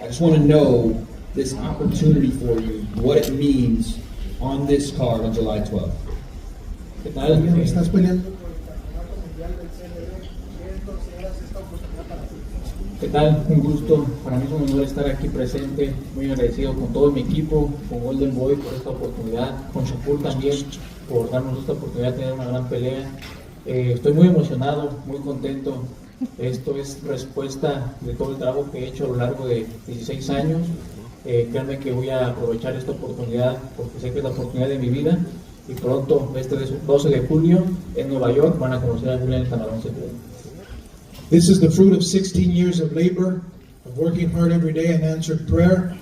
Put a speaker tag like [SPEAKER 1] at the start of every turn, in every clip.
[SPEAKER 1] I just want to know this opportunity for you, what it means on this card on July 12th.
[SPEAKER 2] ¿Qué tal? Estás peleando por el campeonato mundial del CLB. ¿Qué consideras esta oportunidad para ti?
[SPEAKER 3] ¿Qué tal? Un gusto. Para mí es un honor estar aquí presente. Muy agradecido con todo mi equipo, con Golden Boy por esta oportunidad, con Shakur también por darnos esta oportunidad de tener una gran pelea. Estoy muy emocionado, muy contento. Esto es respuesta de todo el trabajo que he hecho a lo largo de 16 años. Créanme que voy a aprovechar esta oportunidad porque sé que es la oportunidad de mi vida. Y pronto, este 12 de julio, en Nueva York, van a conocer a Julián el Camarón Zepeda.
[SPEAKER 2] This is the fruit of 16 years of labor, of working hard every day and answered prayer.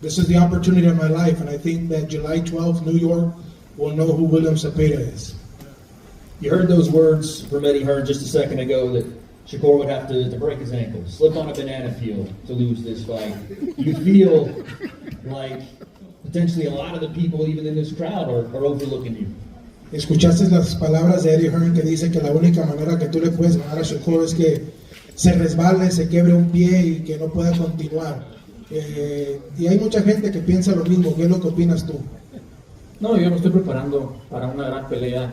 [SPEAKER 2] This is the opportunity of my life, and I think that July 12th, New York, will know who William Zepeda is.
[SPEAKER 1] You heard those words from Eddie Hearn just a second ago that Shakur would have to break his ankle, slip on a banana peel to lose this fight. You feel like potentially a lot of the people, even in this crowd, are overlooking you.
[SPEAKER 2] Escuchaste las palabras de Eddie Hearn que dice que la única manera que tú le puedes ganar a Shakur es que se resbale, se quiebre un pie y que no pueda continuar. Y hay mucha gente que piensa lo mismo. ¿Qué es lo que opinas tú?
[SPEAKER 3] No, yo me estoy preparando para una gran pelea.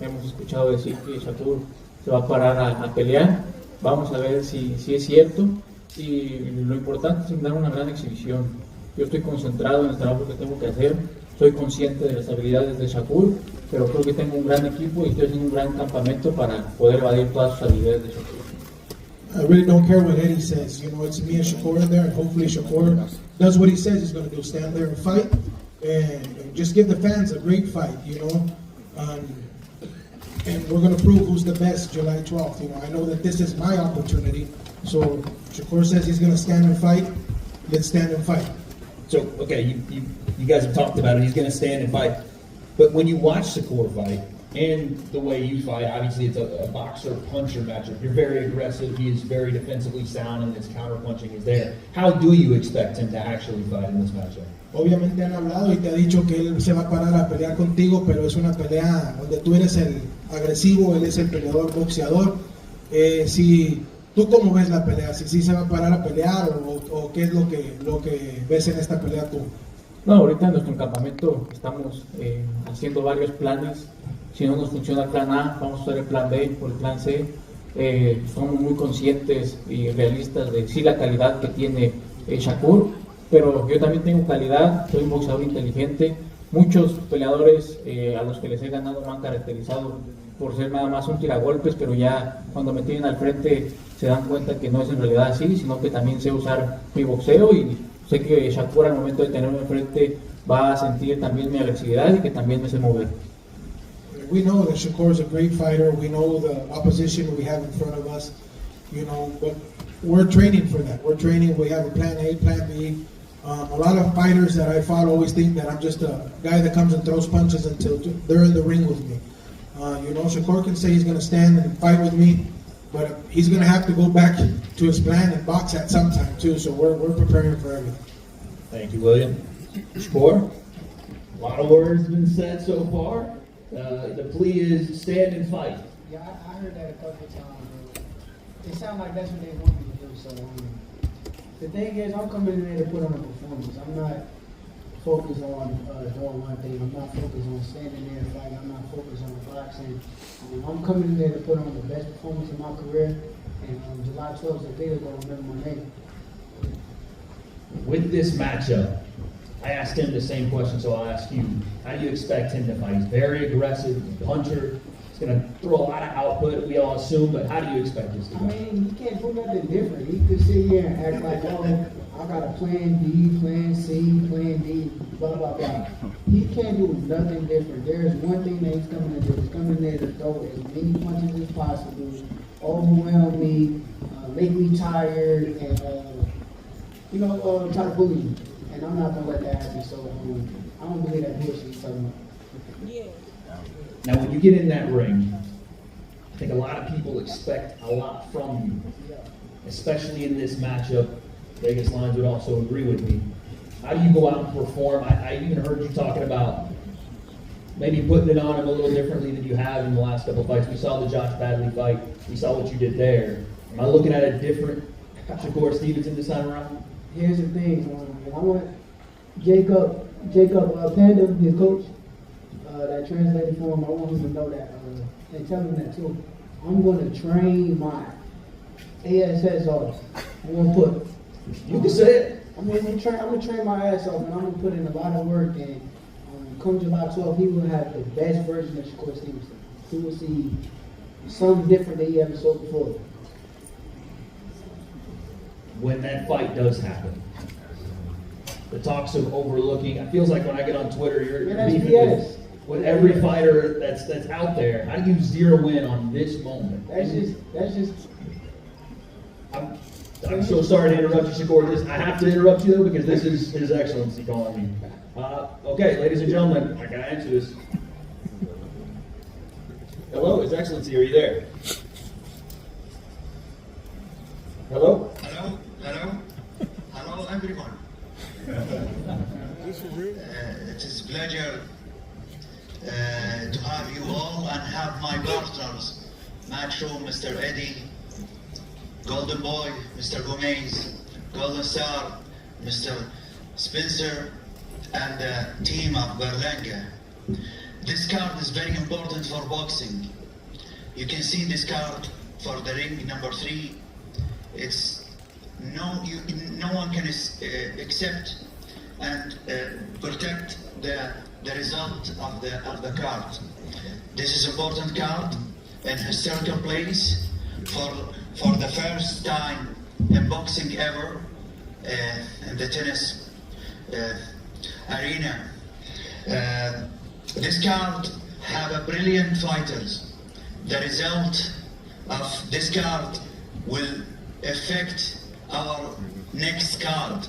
[SPEAKER 3] Hemos escuchado decir que Shakur se va a parar a pelear. Vamos a ver si es cierto. Y lo importante es dar una gran exhibición. Yo estoy concentrado en el trabajo que tengo que hacer. Soy consciente de las habilidades de Shakur, pero creo que tengo un gran equipo y estoy haciendo un gran campamento para poder evadir todas sus habilidades de Shakur.
[SPEAKER 2] I really don't care what Eddie says. You know, it's me and Shakur in there, and hopefully Shakur does what he says he's going to do, stand there and fight, and just give the fans a great fight, you know. And we're going to prove who's the best July 12th. You know, I know that this is my opportunity. So Shakur says he's going to stand and fight. Let's stand and fight.
[SPEAKER 1] So, okay, you guys have talked about it. He's going to stand and fight. But when you watch Shakur fight, and the way you fight, obviously it's a boxer-puncher matchup. You're very aggressive. He is very defensively sound, and his counter-punching is there. How do you expect him to actually fight in this matchup?
[SPEAKER 2] Obviamente han hablado y te ha dicho que él se va a parar a pelear contigo, pero es una pelea donde tú eres el agresivo, él es el peleador boxeador. Si ¿tú cómo ves la pelea? ¿Si sí se va a parar a pelear o qué es lo que ves en esta pelea tú?
[SPEAKER 3] No, ahorita en nuestro campamento estamos haciendo varios planes. Si no nos funciona el plan A, vamos a usar el plan B o el plan C. Somos muy conscientes y realistas de sí la calidad que tiene Shakur, pero yo también tengo calidad, soy un boxeador inteligente. Muchos peleadores a los que les he ganado me han caracterizado por ser nada más un tiragolpes, pero ya cuando me tienen al frente se dan cuenta que no es en realidad así, sino que también sé usar mi boxeo y sé que Shakur al momento de tenerme al frente va a sentir también mi agresividad y que también me sé mover.
[SPEAKER 2] We know that Shakur is a great fighter. We know the opposition we have in front of us, you know, but we're training for that. We're training. We have a plan A, plan B. A lot of fighters that I fought always think that I'm just a guy that comes and throws punches until they're in the ring with me. You know, Shakur can say he's going to stand and fight with me, but he's going to have to go back to his plan and box at some time too. So we're preparing for everything.
[SPEAKER 1] Thank you, William. Shakur, a lot of words been said so far. The plea is stand and fight.
[SPEAKER 4] Yeah, I heard that a couple of times. It sounds like that's what they want me to do. So the thing is, I'm coming in there to put on a performance. I'm not focused on doing one thing. I'm not focused on standing there and fighting. I'm not focused on boxing. I'm coming in there to put on the best performance in my career. And on July 12th, they're going to remember my name.
[SPEAKER 1] With this matchup, I asked him the same question, so I'll ask you. How do you expect him to fight? He's very aggressive, puncher. He's going to throw a lot of output, we all assume, but how do you expect this to go?
[SPEAKER 4] I mean, he can't do nothing different. He could sit here and act like, oh, I got a plan B, plan C, plan D, blah, blah, blah. He can't do nothing different. There's one thing that he's coming to do. He's coming there to throw as many punches as possible, overwhelm me, make me tired, and, try to bully me. And I'm not going to let that happen, so I don't believe that bullshit he's talking about.
[SPEAKER 1] Now, when you get in that ring, I think a lot of people expect a lot from you, especially in this matchup. Vegas Lines would also agree with me. How do you go out and perform? I even heard you talking about maybe putting it on him a little differently than you have in the last couple of fights. We saw the Josh Badley fight. We saw what you did there. Am I looking at a different Shakur Stevenson this time around?
[SPEAKER 4] Here's the thing, and I want Jacob Panda, his coach, that translated for him, I want him to know that, and tell him that too. I'm going to train my ASS off. I'm going to put.
[SPEAKER 1] You can say it.
[SPEAKER 4] I'm going to train my ass off, and I'm going to put in a lot of work. And come July 12th, he will have the best version of Shakur Stevenson. He will see something different than he ever saw before.
[SPEAKER 1] When that fight does happen, the talks of overlooking, it feels like when I get on Twitter, you're beefing with every fighter that's out there. How do you zero in on this moment?
[SPEAKER 4] That's just.
[SPEAKER 1] I'm so sorry to interrupt you, Shakur. I have to interrupt you though because this is His Excellency calling me. Okay, ladies and gentlemen, I gotta answer this. Hello, His Excellency, are you there? Hello?
[SPEAKER 5] Hello, everyone. It is a pleasure to have you all and have my partners, Matchroom, Mr. Eddie, Golden Boy, Mr. Gomez, Golden Star, Mr. Spencer, and the team of Berlanga. This card is very important for boxing. You can see this card for the ring number 3. It's no one can accept and protect the result of the card. This is important card in historical place for the first time in boxing ever in the tennis arena. This card have a brilliant fighters. The result of this card will affect our next card.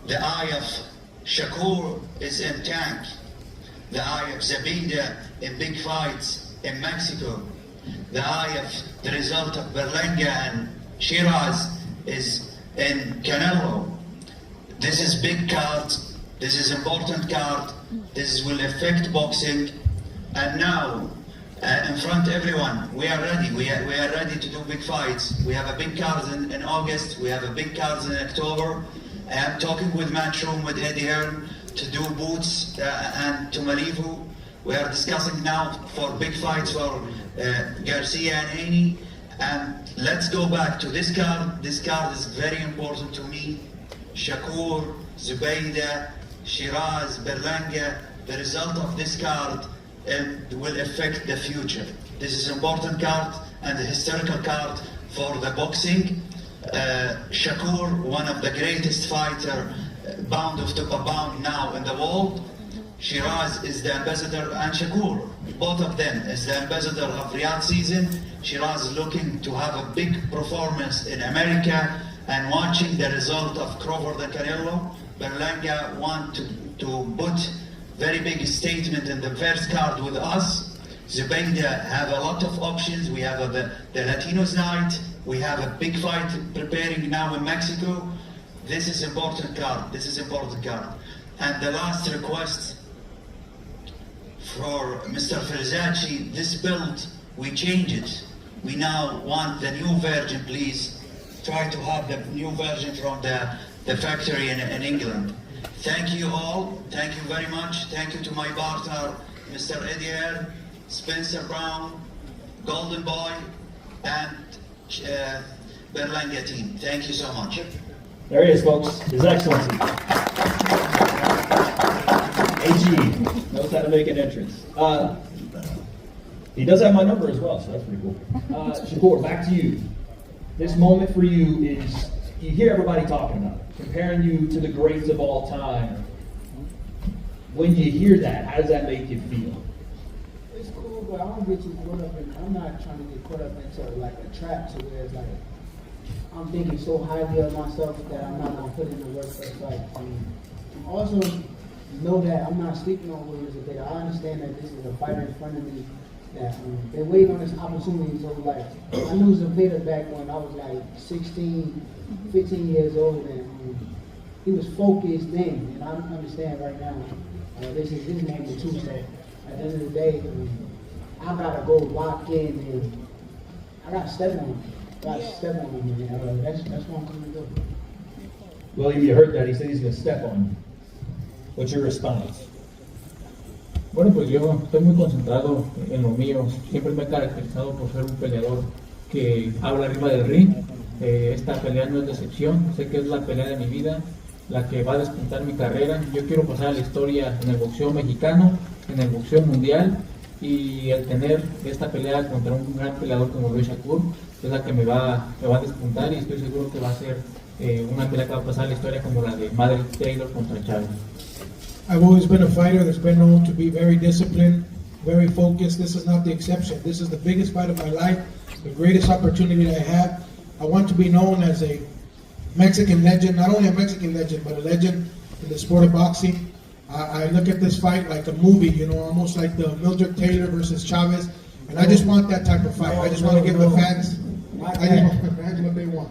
[SPEAKER 5] The eye of Shakur is in tank. The eye of Zepeda in big fights in Mexico. The eye of the result of Berlanga and Shiraz is in Canelo. This is big card. This is important card. This will affect boxing. And now, in front of everyone, we are ready. We are ready to do big fights. We have a big card in August. We have a big card in October. I am talking with Matchroom, with Eddie Hearn, to do Boots and to Malibu. We are discussing now for big fights for Garcia and Haney. And let's go back to this card. This card is very important to me. Shakur, Zepeda, Shiraz, Berlanga. The result of this card will affect the future. This is an important card and a historical card for the boxing. Shakur, one of the greatest fighter, bound to pound now in the world. Shiraz is the ambassador, and Shakur, both of them is the ambassador of Riyadh season. Shiraz is looking to have a big performance in America and watching the result of Crawford and Canelo. Berlanga want to put very big statement in the first card with us. Zepeda have a lot of options. We have the Latinos night. We have a big fight preparing now in Mexico. This is important card. This is important card. And the last request for Mr. Versace, this build, we change it. We now want the new version, please. Try to have the new version from the factory in England. Thank you all. Thank you very much. Thank you to my partner, Mr. Eddie Hearn, Spencer Brown, Golden Boy, and Berlanga team. Thank you so much.
[SPEAKER 1] There he is, folks. His Excellency. AG knows how to make an entrance. He does have my number as well, so that's pretty cool. Shakur, back to you. This moment for you is, you hear everybody talking about it, comparing you to the greats of all time. When you hear that, how does that make you feel?
[SPEAKER 4] It's cool, but I don't get too caught up in. I'm not trying to get caught up into like a trap to where it's like I'm thinking so highly of myself that I'm not gonna put in the work for the fight. Also know that I'm not sleeping on Williams a bit. I understand that this is a fighter in front of me that they're waiting on this opportunity. So like I knew Zepeda back when I was like 16, 15 years old, and he was focused then, and I understand right now. This is his name too. So at the end of the day, I gotta go lock in and I gotta step on him. Got to step on me, man. That's what I'm coming to do.
[SPEAKER 1] William, you heard that. He said he's going to step on you. What's your response?
[SPEAKER 3] Bueno, pues yo estoy muy concentrado en lo mío. Siempre me he caracterizado por ser un peleador que habla arriba del ring. Esta pelea no es decepción. Sé que es la pelea de mi vida, la que va a despuntar mi carrera. Yo quiero pasar a la historia en el boxeo mexicano, en el boxeo mundial, y el tener esta pelea contra un gran peleador como Luis Shakur es la que me va a despuntar, y estoy seguro que va a ser una pelea que va a pasar a la historia como la de Madre Taylor contra Chávez.
[SPEAKER 2] I've always been a fighter that's been known to be very disciplined, very focused. This is not the exception. This is the biggest fight of my life, the greatest opportunity that I have. I want to be known as a Mexican legend, not only a Mexican legend, but a legend in the sport of boxing. I look at this fight like a movie, you know, almost like the Mildred Taylor versus Chavez, and I just want that type of fight. I just want to give the fans, what they want.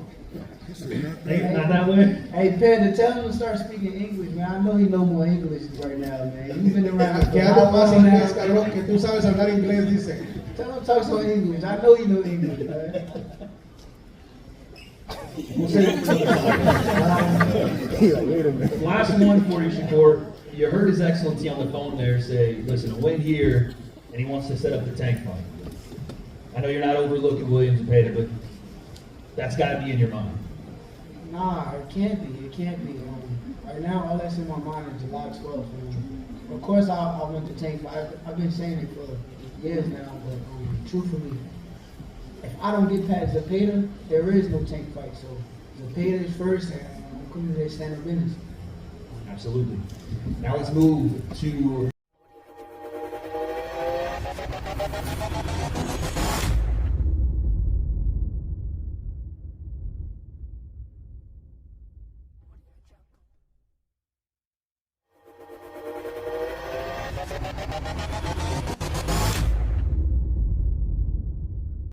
[SPEAKER 1] Not that way?
[SPEAKER 4] Hey, Panda, tell him to start speaking English, man. I know he know more English right now, man. You've been around.
[SPEAKER 2] Que algo más inglés, cabrón, que tú sabes hablar inglés, dice.
[SPEAKER 4] Tell him to talk some English. I know you know English, man.
[SPEAKER 1] We'll say it for the last one for you, Shakur. You heard His Excellency on the phone there say, listen, a win here, and he wants to set up the tank fight. I know you're not overlooking Williams and Zepeda, but that's got to be in your mind.
[SPEAKER 4] Nah, it can't be. It can't be. Right now, all that's in my mind is July 12th. Of course, I want the tank fight. I've been saying it for years now, but truthfully, if I don't get past Zepeda, there is no tank fight. So Zepeda is first, and I'm coming to stand up business.
[SPEAKER 1] Absolutely. Now let's move to